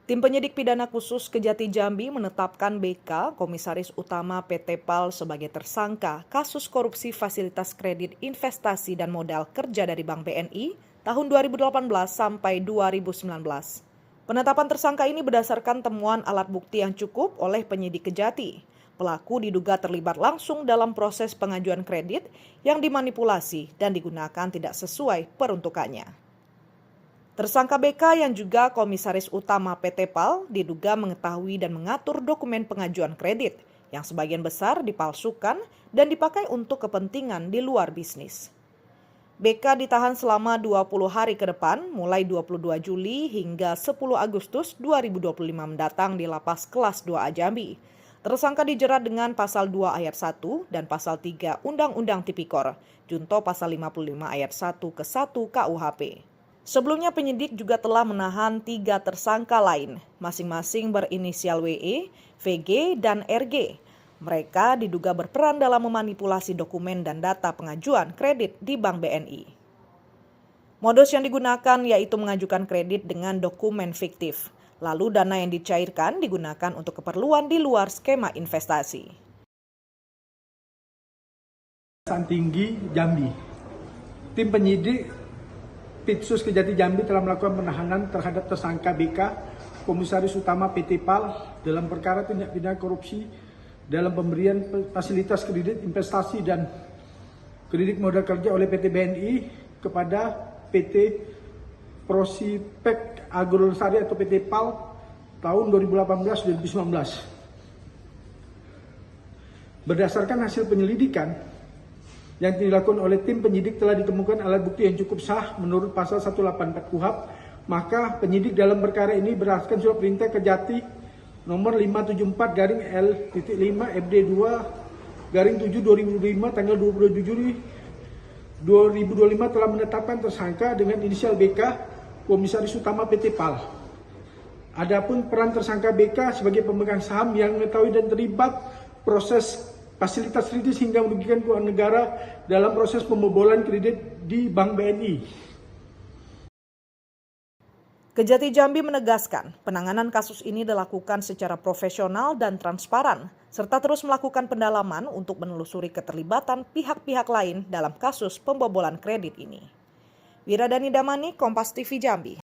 Tim penyidik pidana khusus Kejati Jambi menetapkan BK, Komisaris Utama PT PAL sebagai tersangka kasus korupsi fasilitas kredit investasi dan modal kerja dari Bank BNI tahun 2018 sampai 2019. Penetapan tersangka ini berdasarkan temuan alat bukti yang cukup oleh penyidik Kejati. Pelaku diduga terlibat langsung dalam proses pengajuan kredit yang dimanipulasi dan digunakan tidak sesuai peruntukannya. Tersangka BK yang juga Komisaris Utama PT PAL diduga mengetahui dan mengatur dokumen pengajuan kredit yang sebagian besar dipalsukan dan dipakai untuk kepentingan di luar bisnis. BK ditahan selama 20 hari ke depan mulai 22 Juli hingga 10 Agustus 2025 mendatang di Lapas Kelas 2A Jambi. Tersangka dijerat dengan pasal 2 ayat 1 dan pasal 3 Undang-Undang Tipikor, junto pasal 55 ayat 1 ke 1 KUHP. Sebelumnya penyidik juga telah menahan 3 tersangka lain, masing-masing berinisial WE, VG, dan RG. Mereka diduga berperan dalam memanipulasi dokumen dan data pengajuan kredit di Bank BNI. Modus yang digunakan yaitu mengajukan kredit dengan dokumen fiktif, lalu dana yang dicairkan digunakan untuk keperluan di luar skema investasi. Tinggi Jambi. Tim penyidik Pitsus Kejati Jambi telah melakukan penahanan terhadap tersangka BK, Komisaris Utama PT PAL dalam perkara tindak pidana korupsi dalam pemberian fasilitas kredit investasi dan kredit modal kerja oleh PT BNI kepada PT Prosipek Agrolestari atau PT PAL tahun 2018-2019. Berdasarkan hasil penyelidikan yang dilakukan oleh tim penyidik telah ditemukan alat bukti yang cukup sah menurut pasal 184 KUHP, maka penyidik dalam perkara ini berdasarkan surat perintah Kejati nomor 574/L.5/MD2/7/2005 tanggal 22 Juli 2025 telah menetapkan tersangka dengan inisial BK, Komisaris Utama PT PAL. Adapun peran tersangka BK sebagai pemegang saham yang mengetahui dan terlibat proses fasilitas kredit hingga merugikan keuangan negara dalam proses pembobolan kredit di Bank BNI. Kejati Jambi menegaskan penanganan kasus ini dilakukan secara profesional dan transparan, serta terus melakukan pendalaman untuk menelusuri keterlibatan pihak-pihak lain dalam kasus pembobolan kredit ini. Wiradani Damani, Kompas TV Jambi.